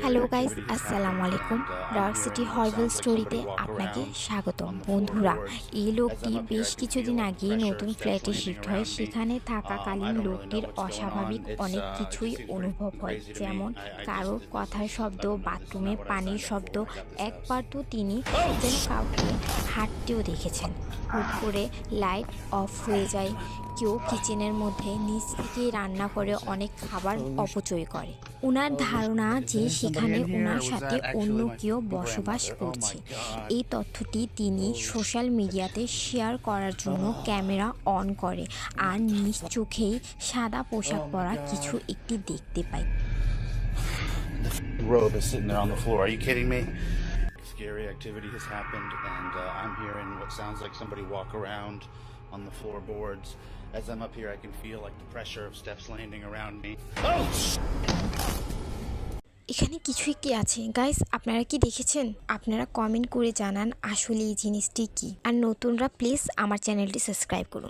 Hello guys, আসসালামু আলাইকুম। Dark city horror স্টোরিতে আপনাকে স্বাগতম। বন্ধুরা, এই লোকটি বেশ কিছুদিন আগেই নতুন ফ্ল্যাটে শিফট হয়। সেখানে থাকাকালীন লোকটির অস্বাভাবিক অনেক কিছুই অনুভব হয়, যেমন কারোর কথার শব্দ, বাথরুমে পানির শব্দ। একবার তো তিনি যেন কাউকে হাঁটতেও দেখেছেন। হুট করে লাইট অফ হয়ে যায়, কেউ কিচেনের মধ্যে নিচ থেকেই রান্না করে অনেক খাবার অপচয় করে। উনার ধারণা যে সেখানে উনার সাথে অন্য কেউ বসবাস করছে। এই তথ্যটি তিনি সোশ্যাল মিডিয়াতে শেয়ার করার জন্য ক্যামেরা অন করে আর নিজ চোখেই সাদা পোশাক পরা কিছু একটি দেখতে পায়। Robe is sitting there on the floor. Are you kidding me? Scary activity has happened, and I'm hearing what sounds like somebody walk around on the floorboards. As I'm up here, I can feel like the pressure of steps landing around me. Oh! এখানে কিছু একটি আছে guys, আপনারা কি দেখেছেন? আপনারা comment করে জানান আসলে এই জিনিসটি কি। আর নতুনরা প্লিজ আমার চ্যানেলটি সাবস্ক্রাইব করুন।